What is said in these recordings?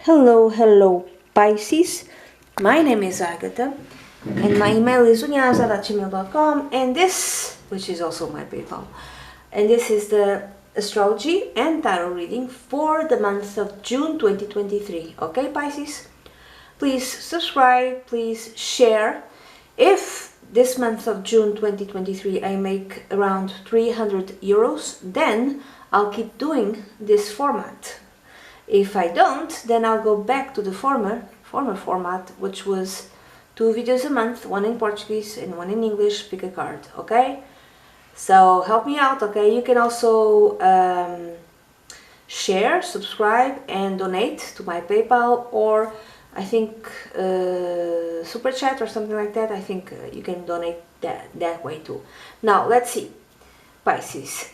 Hello, Pisces. My name is Agatha, and my email is unyasa@gmail.com, and this, which is also my PayPal, and this is the astrology and tarot reading for the month of June 2023. Okay, Pisces? Please subscribe, please share. If this month of June 2023 I make around 300 euros, then I'll keep doing this format. If I don't, then I'll go back to the former format, which was 2 videos a month, one in Portuguese and one in English. Pick a card, okay? So help me out, okay? You can also share, subscribe, and donate to my PayPal, or I think super chat or something like that. I think you can donate that way too. Now let's see, Pisces.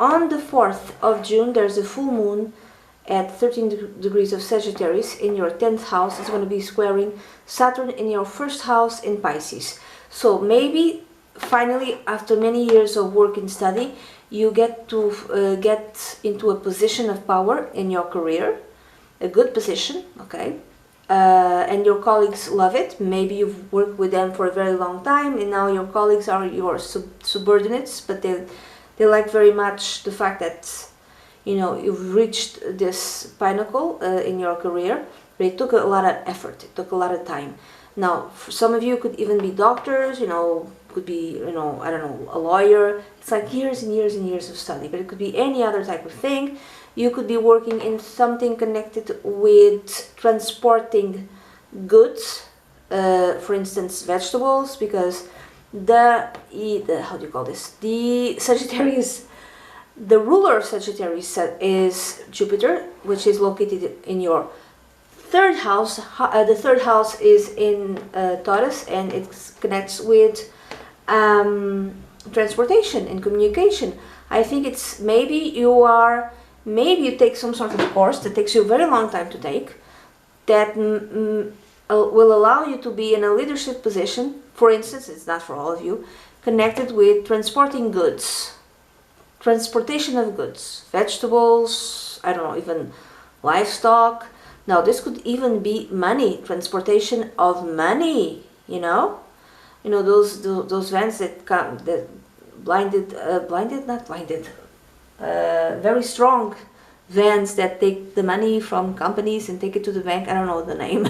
On the 4th of June, there's a full moon at 13 degrees of Sagittarius in your 10th house. It's going to be squaring Saturn in your first house in Pisces. So maybe finally, after many years of work and study, you get to get into a position of power in your career, a good position, okay? And your colleagues love it. Maybe you've worked with them for a very long time, and now your colleagues are your subordinates, but they like very much the fact that, you know, you've reached this pinnacle in your career, but it took a lot of effort, it took a lot of time. Now, for some of you could even be doctors, you know, could be, you know, I don't know, a lawyer. It's like years and years and years of study, but it could be any other type of thing. You could be working in something connected with transporting goods, for instance, vegetables, because how do you call this? The Sagittarius, the ruler of Sagittarius is Jupiter, which is located in your 3rd house. The 3rd house is in Taurus, and it connects with transportation and communication. I think it's maybe you take some sort of course that takes you a very long time to take, that will allow you to be in a leadership position. For instance, it's not for all of you, connected with transporting goods. Transportation of goods, vegetables, I don't know, even livestock. Now this could even be money, transportation of money, you know those vans that come, that very strong vans that take the money from companies and take it to the bank. I don't know the name.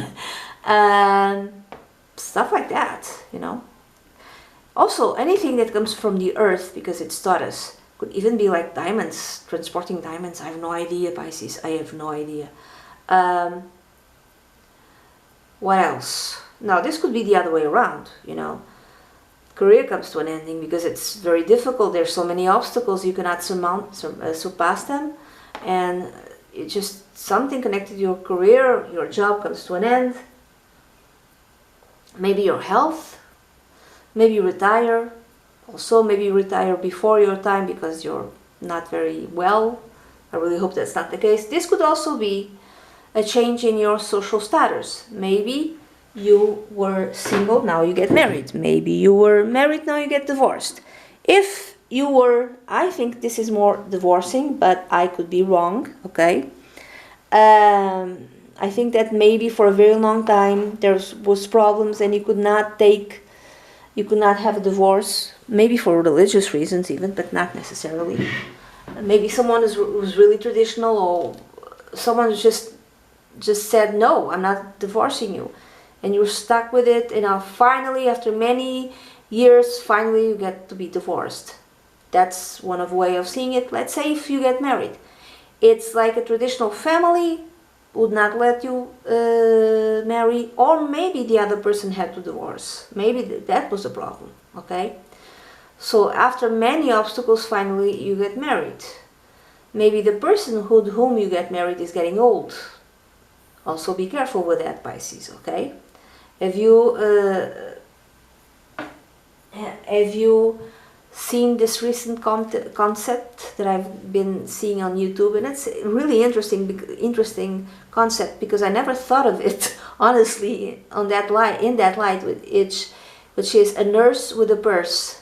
Stuff like that, you know. Also, anything that comes from the earth, because it's Taurus. Could even be like diamonds, transporting diamonds. I have no idea, Pisces. I have no idea. What else? Now, this could be the other way around, you know. Career comes to an ending because it's very difficult. There's so many obstacles, you cannot surpass them. And it's just something connected to your career, your job comes to an end. Maybe your health. Maybe you retire. Also, maybe you retire before your time because you're not very well. I really hope that's not the case. This could also be a change in your social status. Maybe you were single, now you get married. Maybe you were married, now you get divorced. If you were, I think this is more divorcing, but I could be wrong, okay? I think that maybe for a very long time there was problems and you could not have a divorce, maybe for religious reasons even, but not necessarily. Maybe someone was really traditional, or someone just said, no, I'm not divorcing you. And you're stuck with it, and now finally, after many years, finally you get to be divorced. That's one way of seeing it. Let's say if you get married. It's like a traditional family would not let you marry, or maybe the other person had to divorce. Maybe that was the problem, okay? So after many obstacles, finally you get married. Maybe the person with whom you get married is getting old. Also be careful with that, Pisces, okay? Have you seen this recent concept that I've been seeing on YouTube? And it's a really interesting concept, because I never thought of it honestly in that light, which is a nurse with a purse.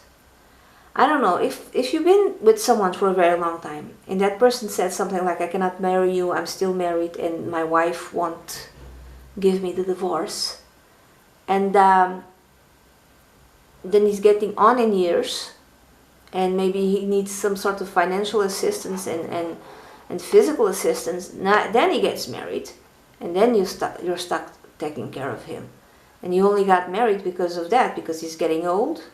I don't know, if you've been with someone for a very long time and that person said something like, I cannot marry you, I'm still married and my wife won't give me the divorce, and then he's getting on in years and maybe he needs some sort of financial assistance and physical assistance, then he gets married and then you're stuck taking care of him. And you only got married because of that, because he's getting old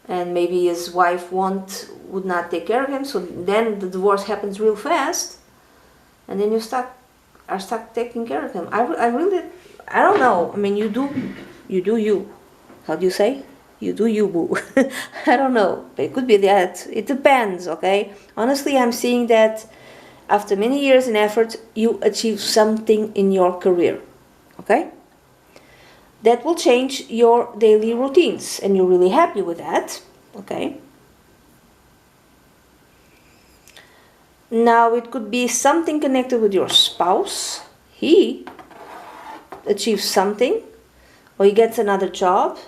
and maybe his wife would not take care of him, so then the divorce happens real fast and then are stuck taking care of him. I don't know. I mean, you do you. How do you say? You do you, boo. I don't know. It could be that. It depends, okay? Honestly, I'm seeing that after many years and effort, you achieve something in your career, okay? That will change your daily routines, and you're really happy with that, okay? Now, it could be something connected with your spouse. He achieves something, or he gets another job,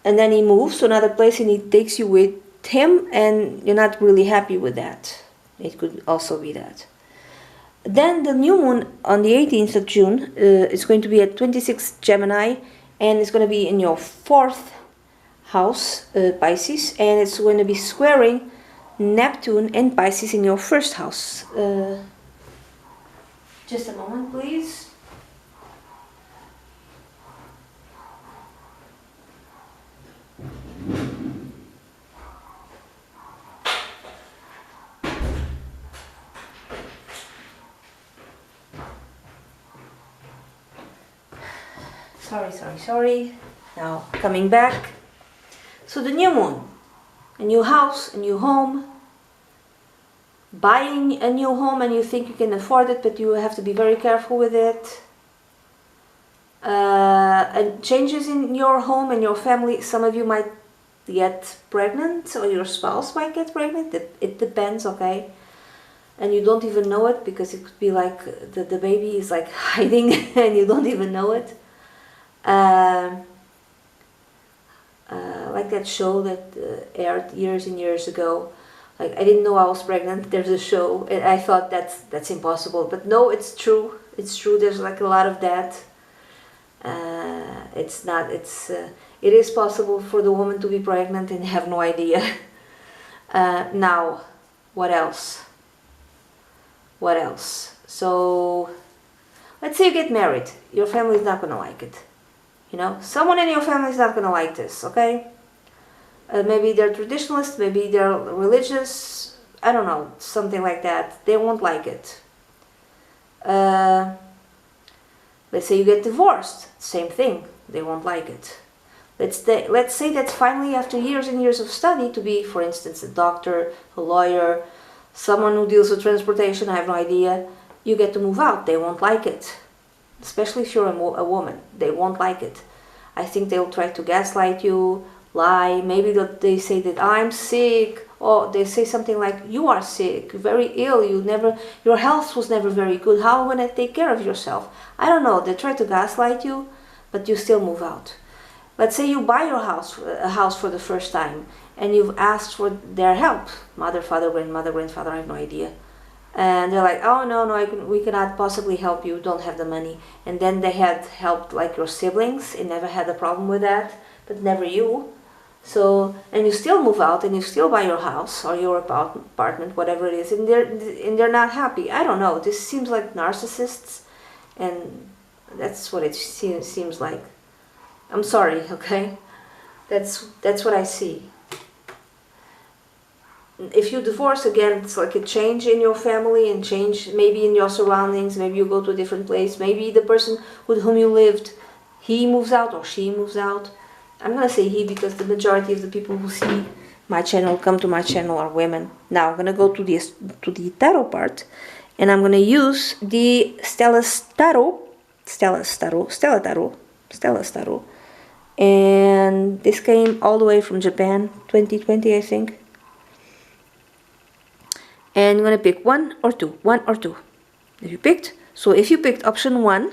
and then he moves to another place and he takes you with him, and you're not really happy with that. It could also be that. Then the new moon on the 18th of June is going to be at 26 Gemini, and it's going to be in your 4th house, Pisces, and it's going to be squaring Neptune and Pisces in your 1st house. Just a moment, please. Sorry. Now, coming back. So the new moon, a new house, a new home, buying a new home and you think you can afford it, but you have to be very careful with it. And changes in your home and your family. Some of you might get pregnant, or your spouse might get pregnant. It depends, okay? And you don't even know it, because it could be like the baby is like hiding and you don't even know it. Like that show that aired years and years ago. Like, I didn't know I was pregnant. There's a show, and I thought that's impossible, but no, it's true. It's true. There's like a lot of that. It is possible for the woman to be pregnant and have no idea. Now, what else? So, let's say you get married. Your family is not going to like it. You know, someone in your family is not going to like this, okay? Maybe they're traditionalist, maybe they're religious, I don't know, something like that. They won't like it. Let's say you get divorced, same thing, they won't like it. Let's say that finally, after years and years of study, to be, for instance, a doctor, a lawyer, someone who deals with transportation, I have no idea, you get to move out, they won't like it. Especially if you're a woman, they won't like it. I think they'll try to gaslight you, lie, maybe they say that I'm sick, or they say something like, you are sick, very ill, your health was never very good, how am I going to take care of yourself? I don't know, they try to gaslight you, but you still move out. Let's say you buy a house for the first time, and you've asked for their help, mother, father, grandfather, I have no idea. And they're like, oh no, we cannot possibly help you, don't have the money. And then they had helped like your siblings and never had a problem with that, but never you. So, and you still move out and you still buy your house or your apartment, whatever it is, and they're not happy. I don't know, this seems like narcissists, and that's what it seems like. I'm sorry, okay? That's what I see. If you divorce again, it's like a change in your family and change maybe in your surroundings. Maybe you go to a different place. Maybe the person with whom you lived, he moves out or she moves out. I'm going to say he because the majority of the people who see my channel, come to my channel, are women. Now I'm going to go to the tarot part, and I'm going to use the Stella Tarot. And this came all the way from Japan, 2020 I think. And I'm going to pick one or two. If you picked option 1,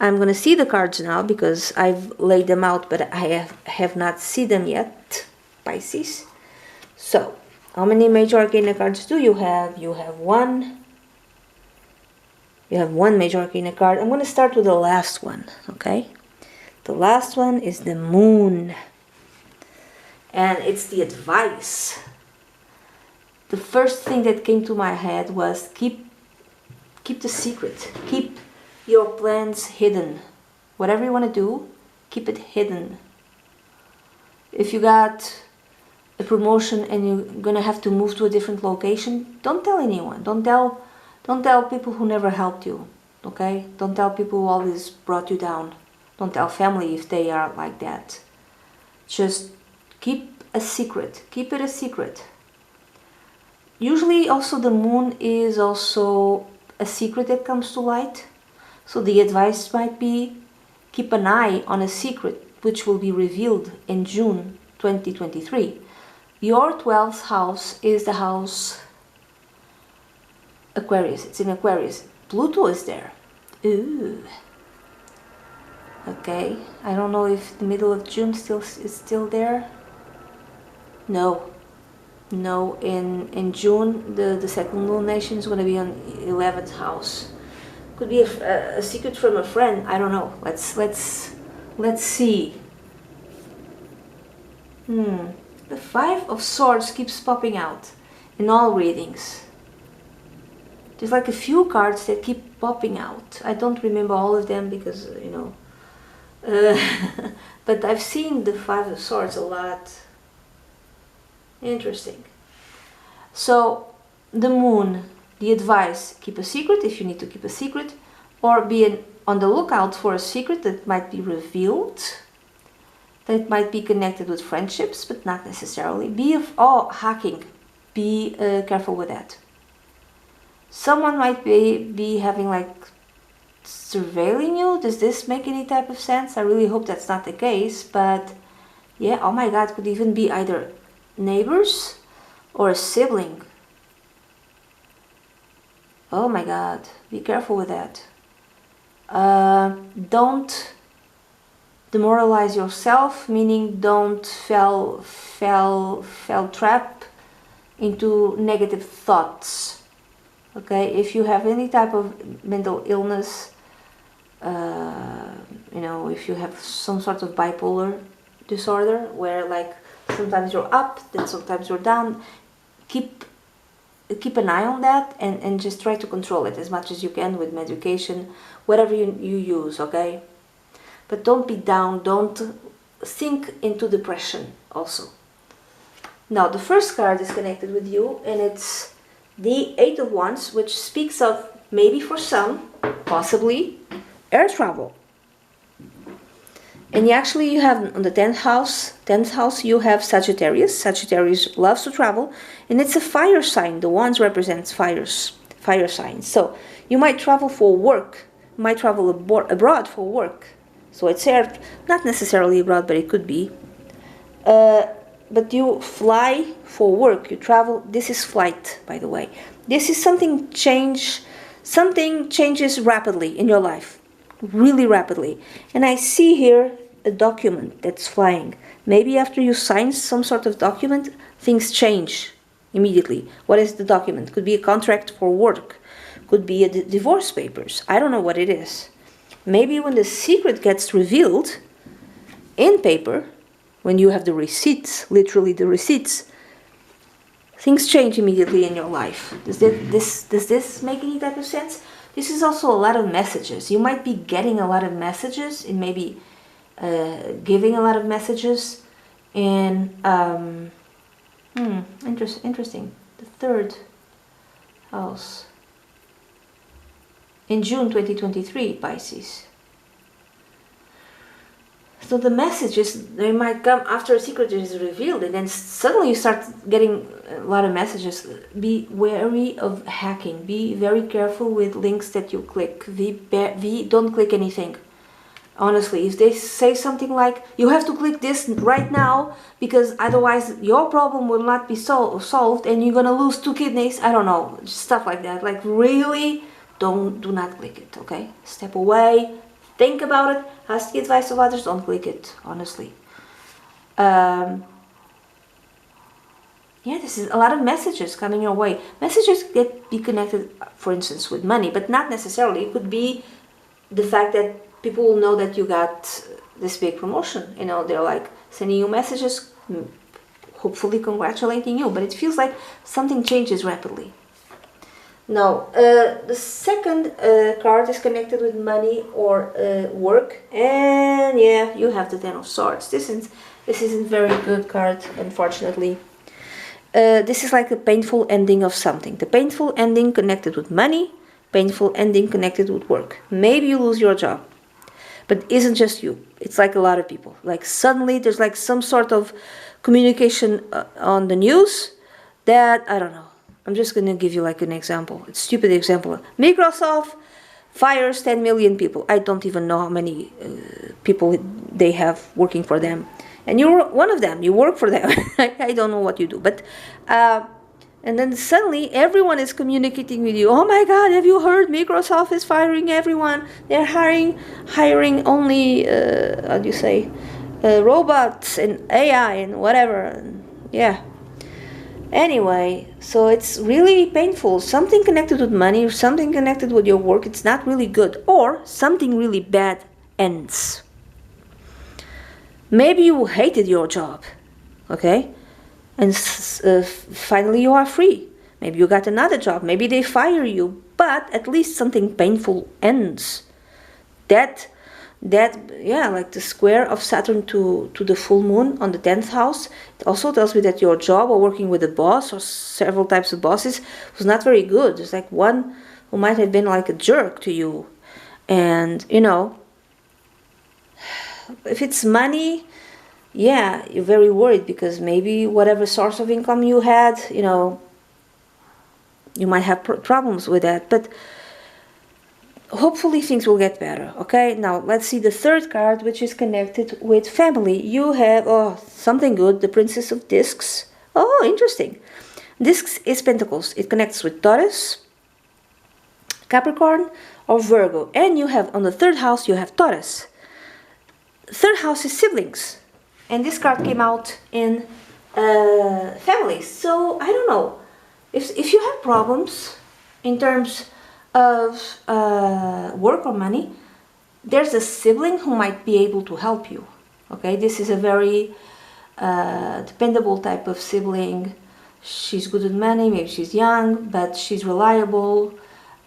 I'm going to see the cards now because I've laid them out, but I have not seen them yet. Pisces. So, how many major arcana cards do you have? You have one. You have one major arcana card. I'm going to start with the last one, okay? The last one is the Moon. And it's the advice. The first thing that came to my head was keep the secret. Keep your plans hidden. Whatever you want to do, keep it hidden. If you got a promotion and you're gonna have to move to a different location, don't tell anyone. Don't tell people who never helped you. Okay? Don't tell people who always brought you down. Don't tell family if they are like that. Just keep a secret. Keep it a secret. Usually also the Moon is also a secret that comes to light. So the advice might be keep an eye on a secret which will be revealed in June 2023. Your 12th house is the house Aquarius. It's in Aquarius. Pluto is there. Ooh. Okay. I don't know if the middle of June is still there. No. No. In June, the second lunation is going to be on 11th house. Could be a secret from a friend. I don't know. Let's see. The Five of Swords keeps popping out in all readings. There's like a few cards that keep popping out. I don't remember all of them because, you know. But I've seen the Five of Swords a lot. Interesting. So, the Moon, the advice, keep a secret if you need to keep a secret. Or be on the lookout for a secret that might be revealed. That might be connected with friendships, but not necessarily. Hacking. Be careful with that. Someone might be having like surveilling you. Does this make any type of sense? I really hope that's not the case, but yeah, oh my god, could even be either neighbors or a sibling. Oh my god, be careful with that. Don't demoralize yourself, meaning don't fall trap into negative thoughts. Okay, if you have any type of mental illness, you know, if you have some sort of bipolar disorder where like sometimes you're up, then sometimes you're down, keep an eye on that and just try to control it as much as you can with medication, whatever you use, okay? But don't be down, don't sink into depression also. Now, the first card is connected with you, and it's the Eight of Wands, which speaks of, maybe for some, possibly, air travel. And you have on the 10th house, you have Sagittarius. Sagittarius loves to travel, and it's a fire sign. The Wands represents fire signs. So you might travel for work, you might travel abroad for work. So it's air, not necessarily abroad, but it could be. But you fly for work, you travel. This is flight, by the way. This is something changes rapidly in your life, really rapidly. And I see here a document that's flying. Maybe after you sign some sort of document, things change immediately. What is the document? Could be a contract for work, could be a divorce papers. I don't know what it is. Maybe when the secret gets revealed in paper, when you have the receipts, literally the receipts, things change immediately in your life. Does this make any type of sense? This is also a lot of messages. You might be getting a lot of messages and maybe giving a lot of messages. And interesting. The third house. In June 2023, Pisces. So the messages, they might come after a secret is revealed, and then suddenly you start getting a lot of messages. Be wary of hacking. Be very careful with links that you click. Don't click anything. Honestly, if they say something like, you have to click this right now, because otherwise your problem will not be solved and you're going to lose 2 kidneys. I don't know, stuff like that. Like really, do not click it, okay? Step away. Think about it. Ask the advice of others. Don't click it, honestly. Yeah, this is a lot of messages coming your way. Messages get be connected, for instance, with money, but not necessarily. It could be the fact that people will know that you got this big promotion. You know, they're like sending you messages, hopefully congratulating you, but it feels like something changes rapidly. Now, the second card is connected with money or work, and yeah, you have the Ten of Swords. This isn't very good card, unfortunately. This is like a painful ending of something. The painful ending connected with money, painful ending connected with work. Maybe you lose your job, but it isn't just you. It's like a lot of people. Like suddenly there's like some sort of communication on the news that, I don't know. I'm just going to give you like an example. It's a stupid example. Microsoft fires 10 million people. I don't even know how many people they have working for them. And you're one of them. You work for them. I don't know what you do. But, and then suddenly everyone is communicating with you. Oh my God, have you heard? Microsoft is firing everyone. They're hiring only, how do you say, robots and AI and whatever. And yeah. Anyway, so it's really painful. Something connected with money or something connected with your work, it's not really good. Or something really bad ends. Maybe you hated your job, okay? And finally you are free. Maybe you got another job. Maybe they fire you. But at least something painful ends. That yeah, like the square of Saturn to the full moon on the 10th house, it also tells me that your job or working with a boss or several types of bosses was not very good. There's like one who might have been like a jerk to you. And, you know, if it's money, yeah, you're very worried because maybe whatever source of income you had, you know, you might have problems with that. But hopefully things will get better. Okay, now let's see the third card, which is connected with family. You have, oh, something good, the Princess of Discs. Oh, interesting. Discs is Pentacles. It connects with Taurus, Capricorn, or Virgo. And you have, on the third house, you have Taurus. Third house is siblings. And this card came out in families. So, I don't know. If you have problems in terms of work or money, there's a sibling who might be able to help you. Okay, this is a very dependable type of sibling. She's good with money, maybe she's young, but she's reliable.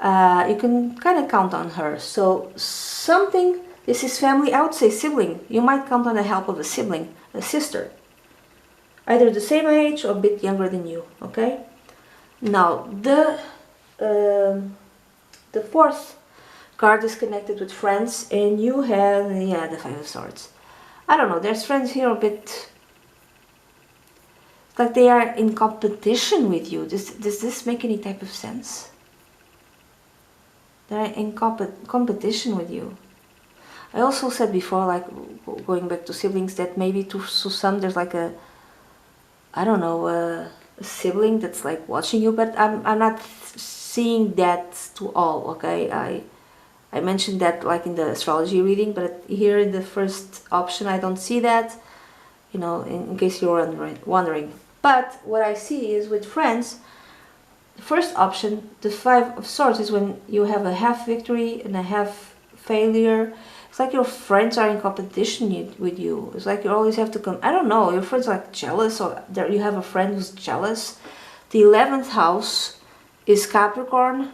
You can kind of count on her. So something, this is family, I would say sibling. You might count on the help of a sibling, a sister. Either the same age or a bit younger than you, okay? Now, the fourth card is connected with friends, and you have, yeah, the Five of Swords. I don't know, there's friends here a bit, it's like they are in competition with you. Does this make any type of sense? They're in competition with you. I also said before, like, going back to siblings, that maybe to some there's like a, I don't know, a sibling that's like watching you, but I'm not seeing that to all, okay? I mentioned that like in the astrology reading, but here in the first option I don't see that, you know, in case you're wondering. But what I see is with friends, the first option, the Five of Swords, is when you have a half victory and a half failure. It's like your friends are in competition with you. It's like you always have to come, I don't know, your friends are like jealous, or you have a friend who's jealous. The 11th house is Capricorn,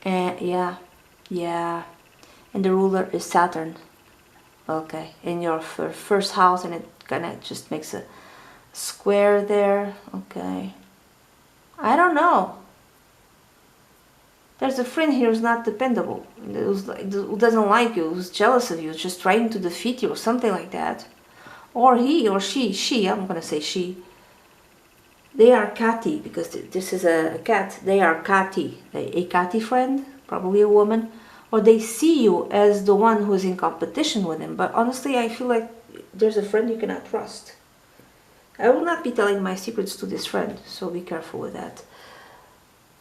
and yeah, and the ruler is Saturn. Okay, in your first house, and it kind of just makes a square there. Okay, I don't know. There's a friend here who's not dependable, who doesn't like you, who's jealous of you, just trying to defeat you or something like that. Or he or she, I'm gonna say she. They are catty, because this is a cat. They are catty, a catty friend, probably a woman. Or they see you as the one who is in competition with him. But honestly, I feel like there's a friend you cannot trust. I will not be telling my secrets to this friend, so be careful with that.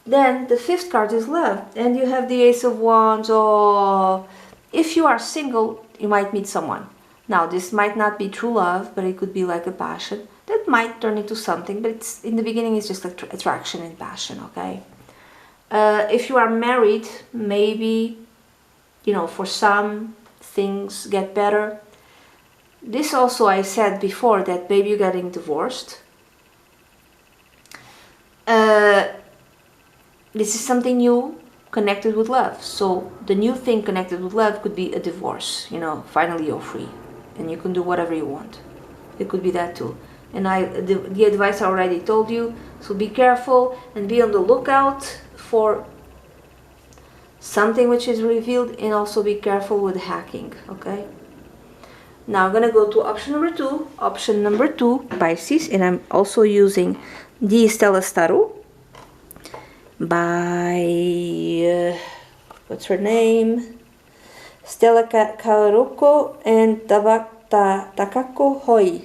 Then the fifth card is love, and you have the Ace of Wands. Or if you are single, you might meet someone. Now, this might not be true love, but it could be like a passion. that might turn into something, but it's in the beginning it's just like attraction and passion, okay? If you are married, maybe, you know, for some things get better. This also, I said before that maybe you're getting divorced. This is something new connected with love. So the new thing connected with love could be a divorce. You know, finally you're free and you can do whatever you want. It could be that too. And the advice I already told you. So be careful and be on the lookout for something which is revealed, and also be careful with hacking, okay? Now I'm gonna go to option number two. Option number two, Pisces, and I'm also using the Stella Starru by what's her name? Stella Karuko and Takako Hoi.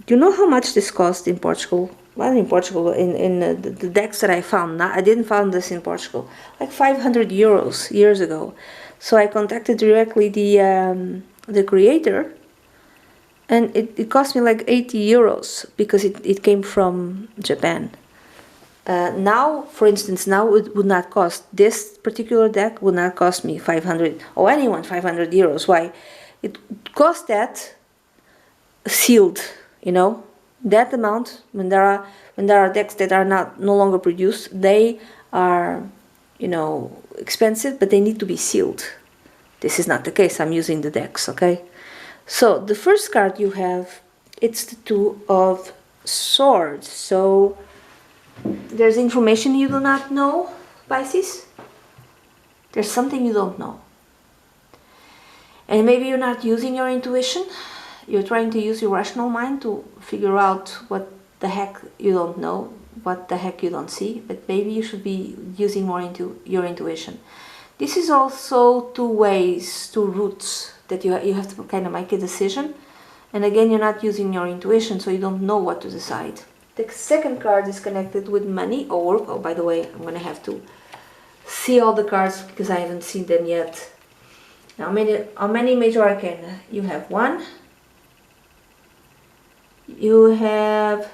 Do you know how much this cost in Portugal? Well, in Portugal, in the decks that I found. I didn't find this in Portugal. Like 500 euros years ago. So I contacted directly the creator, and it cost me like 80 euros because it came from Japan. Now, for instance, now it would not cost, this particular deck would not cost me 500, or anyone 500 euros. Why? It cost that sealed, you know, that amount. When there are decks that are no longer produced, they are, you know, expensive, but they need to be sealed. This is not the case. I'm using the decks, okay? So the first card you have, it's the Two of Swords. So there's information you do not know, Pisces. There's something you don't know. And maybe you're not using your intuition. You're trying to use your rational mind to figure out what the heck you don't know, what the heck you don't see, but maybe you should be using more into your intuition. This is also two ways, two routes that you have to kind of make a decision. And again, you're not using your intuition, so you don't know what to decide. The second card is connected with money or work. Oh, by the way, I'm going to have to see all the cards because I haven't seen them yet. Now, how many major arcana? You have one. You have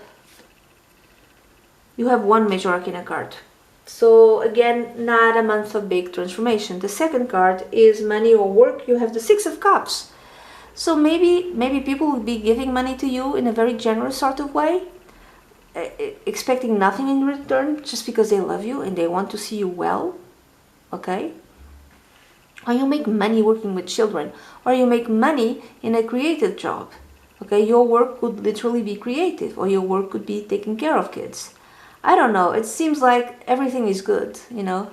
one major arcana card. So again, not a month of big transformation. The second card is money or work. You have the Six of Cups. So maybe people will be giving money to you in a very generous sort of way, expecting nothing in return, just because they love you and they want to see you well, okay? Or you make money working with children, or you make money in a creative job, okay? Your work could literally be creative, or your work could be taking care of kids. I don't know, it seems like everything is good, you know?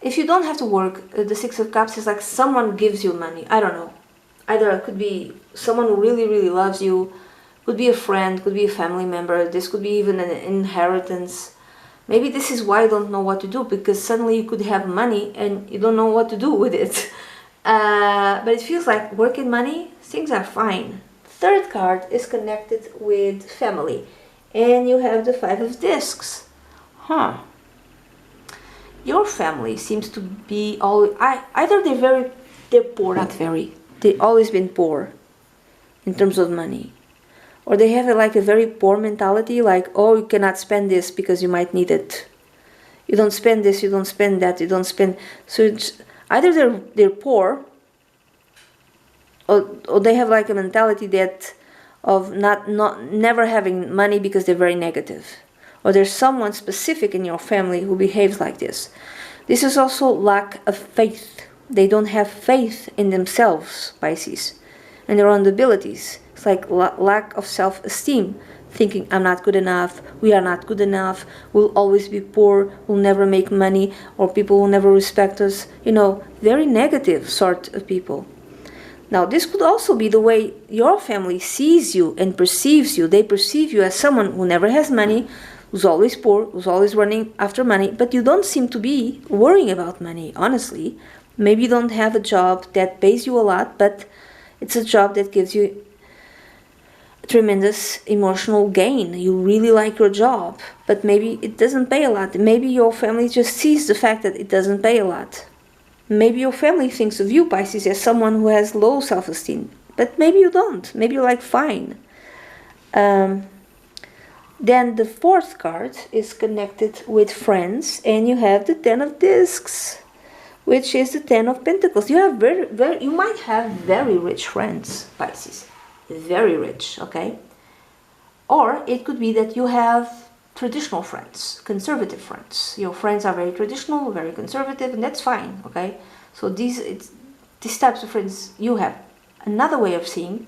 If you don't have to work, the Six of Cups is like someone gives you money, I don't know. Either it could be someone who really, really loves you, could be a friend, could be a family member, this could be even an inheritance. Maybe this is why you don't know what to do, because suddenly you could have money and you don't know what to do with it. But it feels like work and money, things are fine. Third card is connected with family. And you have the Five of Discs. Your family seems to be either they're poor, not very. They've always been poor in terms of money. Or they have like a very poor mentality, like, oh, you cannot spend this because you might need it. You don't spend this, you don't spend that, you don't spend. So it's either they're poor, or they have like a mentality that of never having money because they're very negative. Or there's someone specific in your family who behaves like this. This is also lack of faith. They don't have faith in themselves, Pisces, and their own abilities. It's like lack of self-esteem, thinking I'm not good enough, we are not good enough, we'll always be poor, we'll never make money, or people will never respect us. You know, very negative sort of people. Now, this could also be the way your family sees you and perceives you. They perceive you as someone who never has money, who's always poor, who's always running after money, but you don't seem to be worrying about money, honestly. Maybe you don't have a job that pays you a lot, but it's a job that gives you tremendous emotional gain. You really like your job, but maybe it doesn't pay a lot. Maybe your family just sees the fact that it doesn't pay a lot. Maybe your family thinks of you, Pisces, as someone who has low self-esteem, but maybe you don't. Maybe you're like fine. Then the fourth card is connected with friends, and you have the Ten of Discs, which is the Ten of Pentacles. You have you might have very rich friends, Pisces, very rich, okay? Or it could be that you have traditional friends, conservative friends. Your friends are very traditional, very conservative, and that's fine, okay? So these types of friends you have. Another way of seeing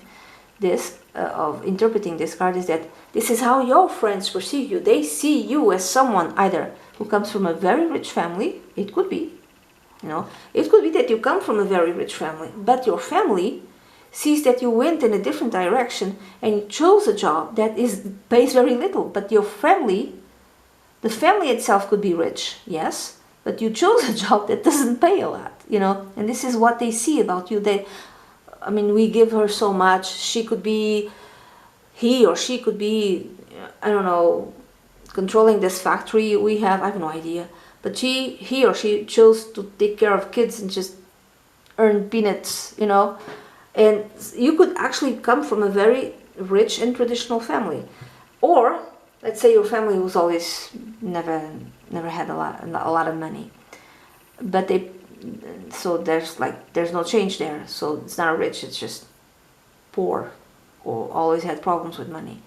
this, of interpreting this card, is that this is how your friends perceive you. They see you as someone either who comes from a very rich family. It could be, it could be that you come from a very rich family, but your family sees that you went in a different direction and you chose a job that pays very little. But your family, the family itself could be rich, yes, but you chose a job that doesn't pay a lot, and this is what they see about you. We give her so much. He or she could be, I don't know, controlling this factory we have. I have no idea. But he or she chose to take care of kids and just earn peanuts, And you could actually come from a very rich and traditional family. Or, let's say your family was always never had a lot of money. But so there's no change there. So it's not rich, it's just poor, or always had problems with money.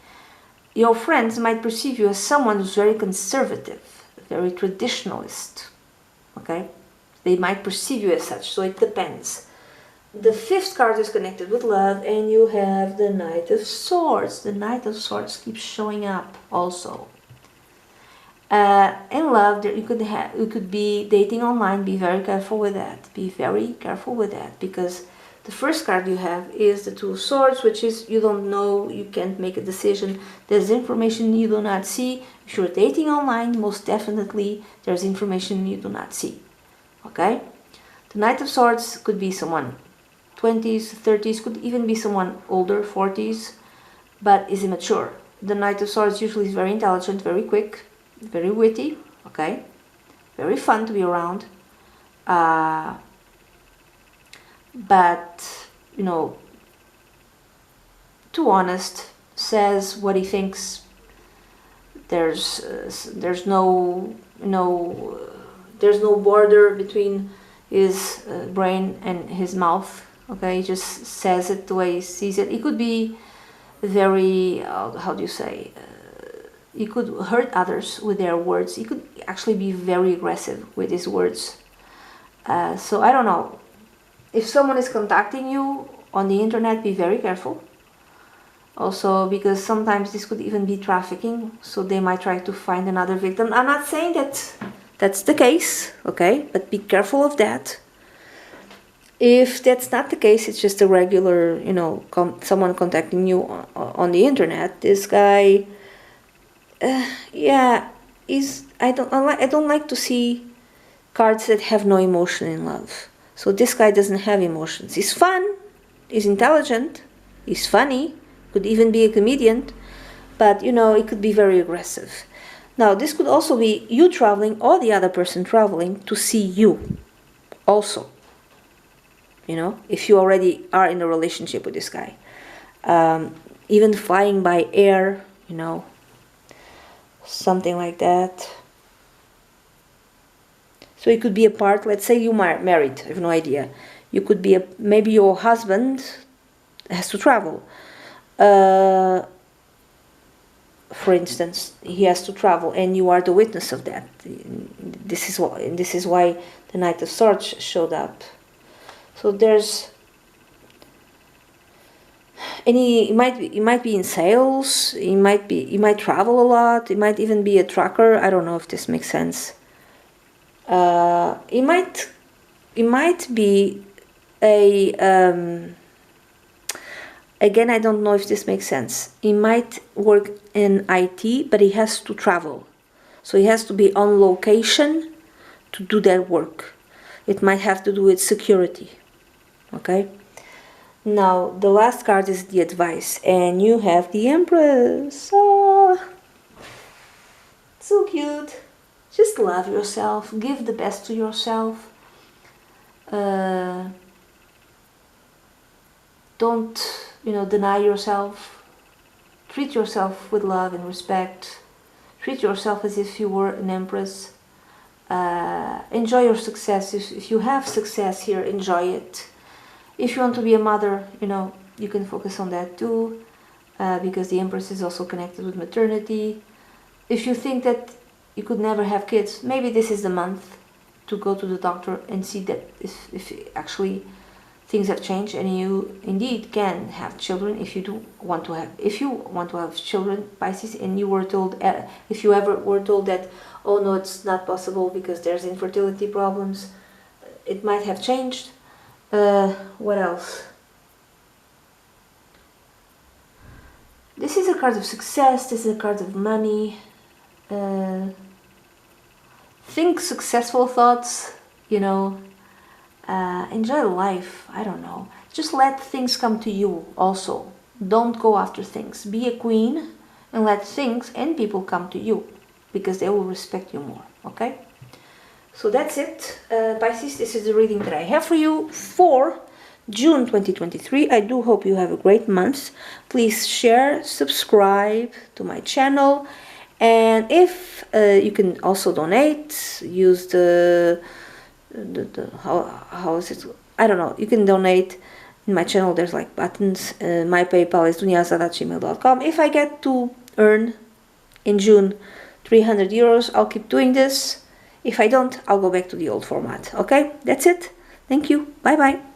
Your friends might perceive you as someone who's very conservative, very traditionalist, okay? They might perceive you as such, so it depends. The fifth card is connected with love, and you have the Knight of Swords. The Knight of Swords keeps showing up also. In love, you could be dating online. Be very careful with that. Be very careful with that, because the first card you have is the Two of Swords, which is you don't know, you can't make a decision. There's information you do not see. If you're dating online, most definitely there's information you do not see. Okay? The Knight of Swords could be someone 20s, 30s, could even be someone older, 40s, but is immature. The Knight of Swords usually is very intelligent, very quick, very witty, okay? Very fun to be around. But, too honest, says what he thinks. There's no border between his brain and his mouth. Okay, he just says it the way he sees it. He could be very, how do you say? He could hurt others with their words. He could actually be very aggressive with his words. So I don't know. If someone is contacting you on the internet, be very careful. Also, because sometimes this could even be trafficking, so they might try to find another victim. I'm not saying that that's the case, okay? But be careful of that. If that's not the case, it's just a regular, someone contacting you on the internet. This guy, yeah, I don't like to see cards that have no emotion in love. So this guy doesn't have emotions. He's fun, he's intelligent, he's funny, could even be a comedian, but it could be very aggressive. Now, this could also be you traveling or the other person traveling to see you also. If you already are in a relationship with this guy. Even flying by air, something like that. So it could be a part, let's say you are married, I have no idea. You could be, maybe your husband has to travel. For instance, he has to travel and you are the witness of that. This is why the Knight of Swords showed up. So he might be in sales, he might travel a lot, he might even be a trucker. I don't know if this makes sense. He might be a again, I don't know if this makes sense. He might work in IT, but he has to travel. So he has to be on location to do that work. It might have to do with security. Okay? Now, the last card is the advice, and you have the Empress. Oh, so cute. Just love yourself. Give the best to yourself. Don't, deny yourself. Treat yourself with love and respect. Treat yourself as if you were an empress. Enjoy your success. If you have success here, enjoy it. If you want to be a mother, you know, you can focus on that too, because the Empress is also connected with maternity. If you think that you could never have kids, maybe this is the month to go to the doctor and see that if actually things have changed and you indeed can have children if you want to have children, Pisces, and you were told, if you ever were told that, oh no, it's not possible because there's infertility problems, it might have changed. What else? This is a card of success. This is a card of money. Think successful thoughts, you know. Enjoy life. I don't know. Just let things come to you also. Don't go after things. Be a queen and let things and people come to you, because they will respect you more. Okay? So that's it, Pisces. This is the reading that I have for you for June 2023. I do hope you have a great month. Please share, subscribe to my channel, and if you can also donate, use the how is it? I don't know. You can donate in my channel. There's like buttons. My PayPal is dunyaza@gmail.com. If I get to earn in June 300 euros, I'll keep doing this. If I don't, I'll go back to the old format. Okay, that's it. Thank you. Bye bye.